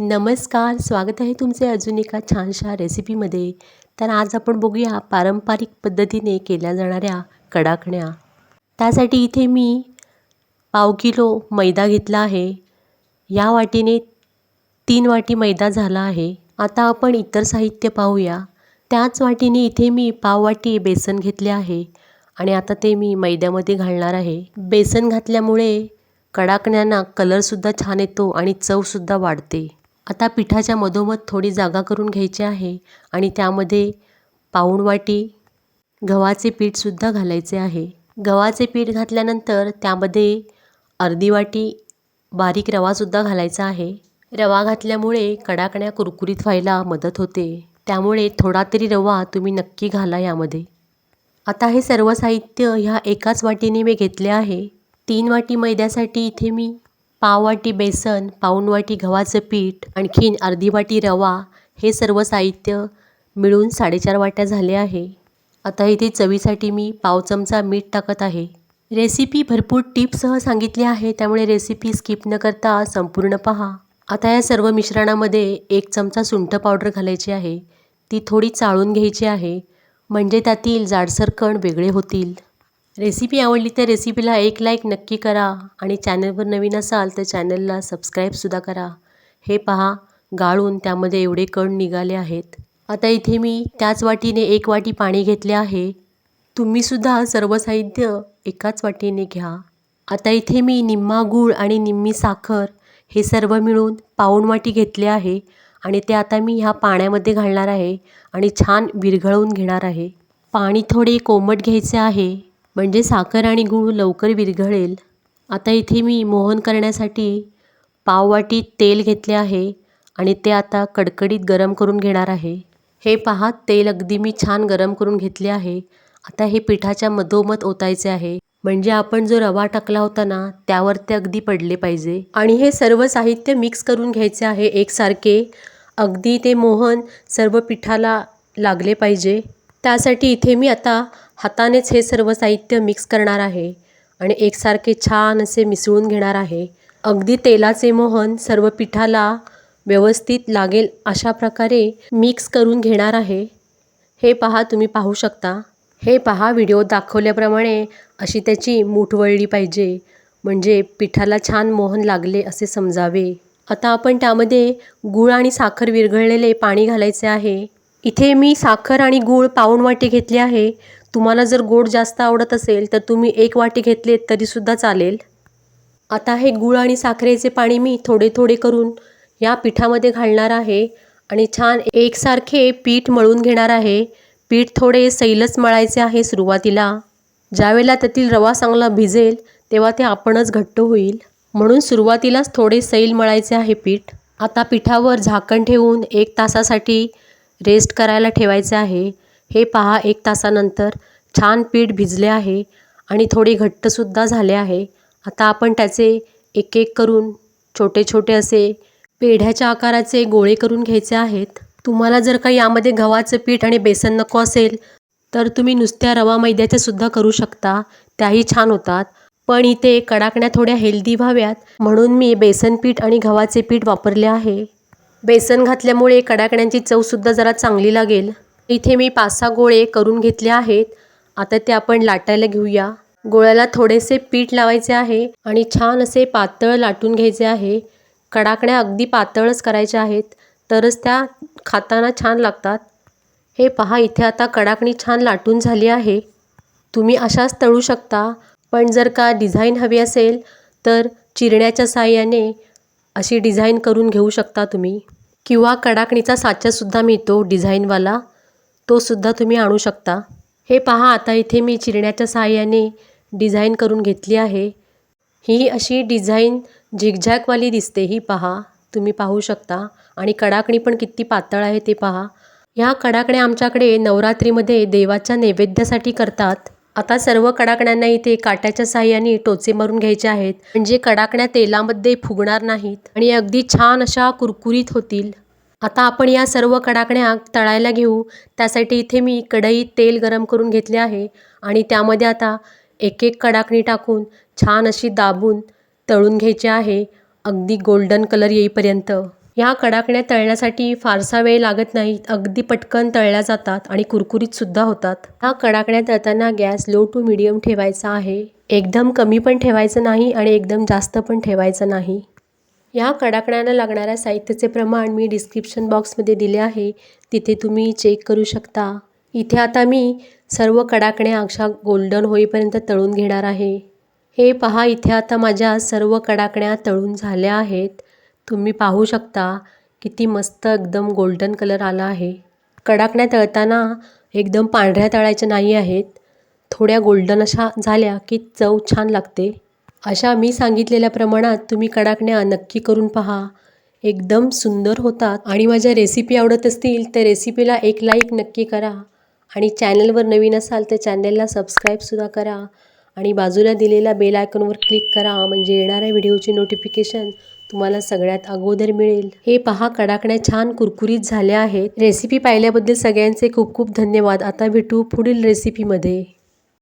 नमस्कार, स्वागत आहे तुमचे अजून एका छानशा रेसिपीमध्ये. तर आज आपण बघूया पारंपरिक पद्धतीने केल्या जाणाऱ्या कडाकण्या. त्यासाठी इथे मी पाव किलो मैदा घेतला आहे. या वाटीने 3 वाटी मैदा झाला आहे. आता आपण इतर साहित्य पाहूया. त्याच वाटीने इथे मी पाव वाटी बेसन घेतले आहे आणि आता ते मी मैद्यामध्ये घालणार आहे. बेसन घातल्यामुळे कडाकण्यांना कलरसुद्धा छान येतो आणि चवसुद्धा वाढते. आता पिठाच्या मधोमध थोडी जागा करून घ्यायची आहे आणि त्यामध्ये पाऊण वाटी गव्हाचे पीठसुद्धा घालायचे आहे. गव्हाचे पीठ घातल्यानंतर त्यामध्ये अर्धी वाटी बारीक रवासुद्धा घालायचा आहे. रवा घातल्यामुळे कडाकण्या कुरकुरीत व्हायला मदत होते. त्यामुळे थोडा तरी रवा तुम्ही नक्की घाला यामध्ये. आता हे सर्व साहित्य ह्या एकाच वाटीने मी घेतले आहे. 3 वाटी मैद्यासाठी इथे मी पाव वाटी बेसन, पाऊण वाटी गव्हाचं पीठ, आणखीन अर्धी वाटी रवा हे सर्व साहित्य मिळून 4.5 वाट्या झाले आहे. आता इथे चवीसाठी मी पाव चमचा मीठ टाकत आहे. रेसिपी भरपूर टिप्ससह सांगितली आहे, त्यामुळे रेसिपी स्किप न करता संपूर्ण पहा. आता या सर्व मिश्रणामध्ये 1 चमचा सुंठ पावडर घालायची आहे. ती थोडी चाळून घ्यायची आहे, म्हणजे त्यातील जाडसर कण वेगळे होतील. रेसिपी आवडली तर रेसिपीला एक लाईक नक्की करा आणि चॅनलवर नवीन असाल तर चॅनलला सबस्क्राईबसुद्धा करा. हे पहा, गाळून त्यामध्ये एवढे कण निघाले आहेत. आता इथे मी त्याच वाटीने 1 वाटी पाणी घेतले आहे. तुम्हीसुद्धा सर्व साहित्य एकाच वाटीने घ्या. आता इथे मी निम्मा गूळ आणि निम्मी साखर हे सर्व मिळून पाऊण वाटी घेतले आहे आणि ते आता मी ह्या पाण्यामध्ये घालणार आहे आणि छान विरघळवून घेणार आहे. पाणी थोडे कोमट घ्यायचे आहे, म्हणजे साखर आणि गूळ लवकर विरघळेल. आता इथे मी मोहन करण्यासाठी पाव वाटी तेल घेतले आहे आणि ते आता कडकडीत गरम करून घेणार आहे. हे पहा, तेल अगदी मी छान गरम करून घेतले आहे. आता हे पिठाच्या मधोमध ओतायचे आहे, म्हणजे आपण जो रवा टाकला होता ना त्यावर ते अगदी पडले पाहिजे. आणि हे सर्व साहित्य मिक्स करून घ्यायचे आहे एकसारखे. अगदी ते मोहन सर्व पिठाला लागले पाहिजे. त्यासाठी इथे मी आता हातानेच हे सर्व साहित्य मिक्स करणार आहे आणि एकसारखे छान असे मिसळून घेणार आहे. अगदी तेलाचे मोहन सर्व पिठाला व्यवस्थित लागेल अशा प्रकारे मिक्स करून घेणार आहे. हे पहा, तुम्ही पाहू शकता. हे पहा, व्हिडिओ दाखवल्याप्रमाणे अशी त्याची मूठ वळली पाहिजे, म्हणजे पिठाला छान मोहन लागले असे समजावे. आता आपण त्यामध्ये गूळ आणि साखर विरघळलेले पाणी घालायचे आहे. इथे मी साखर आणि गूळ पाऊण वाटी घेतले आहे. तुम्हाला जर गोड जास्त आवडत असेल तर तुम्ही 1 वाटी घेतले तरीसुद्धा चालेल. आता हे गूळ आणि साखरेचे पाणी मी थोडे थोडे करून या पिठामध्ये घालणार आहे आणि छान एकसारखे पीठ मळून घेणार आहे. पीठ थोडे सैलच मळायचे आहे सुरुवातीला. ज्यावेळेला त्यातील रवा चांगला भिजेल तेव्हा ते आपणच घट्ट होईल, म्हणून सुरुवातीलाच थोडे सैल मळायचे आहे पीठ. आता पिठावर झाकण ठेवून 1 तासासाठी रेस्ट करायला ठेवायचे आहे. हे पहा, 1 तासानंतर छान पीठ भिजले आहे आणि थोडे घट्टसुद्धा झाले आहे. आता आपण त्याचे एक एक करून छोटे छोटे असे पेढ्याच्या आकाराचे गोळे करून घ्यायचे आहेत. तुम्हाला जर का यामध्ये गव्हाचं पीठ आणि बेसन नको असेल तर तुम्ही नुसत्या रवा मैद्याच्या सुद्धा करू शकता, त्याही छान होतात. पण इथे कडाकण्या थोड्या हेल्दी व्हाव्यात म्हणून मी बेसन पीठ आणि गव्हाचे पीठ वापरले आहे. बेसन घातल्यामुळे कडाकण्यांची चवसुद्धा जरा चांगली लागेल. इथे मी 5-6 गोळे करून घेतले आहेत. आता ते आपण लाटायला घेऊया. गोळ्याला थोडेसे पीठ लावायचे आहे आणि छान असे पातळ लाटून घ्यायचे आहे. कडाकण्या अगदी पातळच करायच्या आहेत, तरच त्या खाताना छान लागतात. हे पहा, इथे आता कडाकणी छान लाटून झाली आहे. तुम्ही अशाच तळू शकता, पण जर का डिझाईन हवी असेल तर चिरण्याच्या साहाय्याने अशी डिझाईन करून घेऊ शकता तुम्ही. किंवा कडाकणीचा साचासुद्धा मिळतो डिझाईनवाला, तो सुद्धा तुम्ही आणू शकता. हे पहा, आता इथे मी चिरण्याच्या साहाय्याने डिझाईन करून घेतली आहे. ही अशी डिझाईन झिगझॅगवाली दिसते. ही पहा, तुम्ही पाहू शकता. आणि कडाकणी पण किती पातळ आहे ते पहा. ह्या कडाकण्या आमच्याकडे नवरात्रीमध्ये देवाच्या नैवेद्यासाठी करतात. आता सर्व कडाकण्यांना इथे काट्याच्या साहाय्याने टोचे मारून घ्यायचे आहेत, म्हणजे कडाकण्या तेलामध्ये फुगणार नाहीत आणि अगदी छान अशा कुरकुरीत होतील. आता आपण या सर्व कडाकण्या तळायला घेऊ. त्यासाठी इथे मी कढईत तेल गरम करून घेतले आहे आणि त्यामध्ये आता एक एक कडाकणी टाकून छान अशी दाबून तळून घ्यायची आहे, अगदी गोल्डन कलर येईपर्यंत. ह्या कडाकण्या तळण्यासाठी फारसा वेळ लागत नाही, अगदी पटकन तळल्या जातात आणि कुरकुरीतसुद्धा होतात. ह्या कडाकण्या तळताना गॅस लो टू मीडियम ठेवायचा आहे. एकदम कमी पण ठेवायचं नाही आणि एकदम जास्त पण ठेवायचं नाही. ह्या कडाकण्यांना लागणाऱ्या साहित्याचे प्रमाण मी डिस्क्रिप्शन बॉक्समध्ये दिले आहे, तिथे तुम्ही चेक करू शकता. इथे आता मी सर्व कडाकण्या अशा गोल्डन होईपर्यंत तळून घेणार आहे. हे पहा, इथे आता माझ्या सर्व कडाकण्या तळून झाल्या आहेत. तुम्ही पाहू शकता किती मस्त एकदम गोल्डन कलर आला आहे. कडाकण्या तळताना एकदम पांढऱ्या तळायच्या नाही आहेत, थोड्या गोल्डन अशा झाल्या की चव छान लागते. अशा मी सांगितलेल्या प्रमाणात तुम्ही कडाकण्या नक्की करून पहा, एकदम सुंदर होतात. आणि माझ्या रेसिपी आवडत असतील तर रेसिपीला एक लाईक नक्की करा आणि चॅनलवर नवीन असाल तर चॅनलला सबस्क्राईबसुद्धा करा आणि बाजूला दिलेल्या बेल आयकॉनवर क्लिक करा, म्हणजे येणाऱ्या व्हिडिओची नोटिफिकेशन तुम्हाला सगळ्यात अगोदर मिळेल. हे पहा, कडाकण्या छान कुरकुरीत झाल्या आहेत. रेसिपी पाहिल्याबद्दल सगळ्यांचे खूप खूप धन्यवाद. आता भेटू पुढील रेसिपीमध्ये.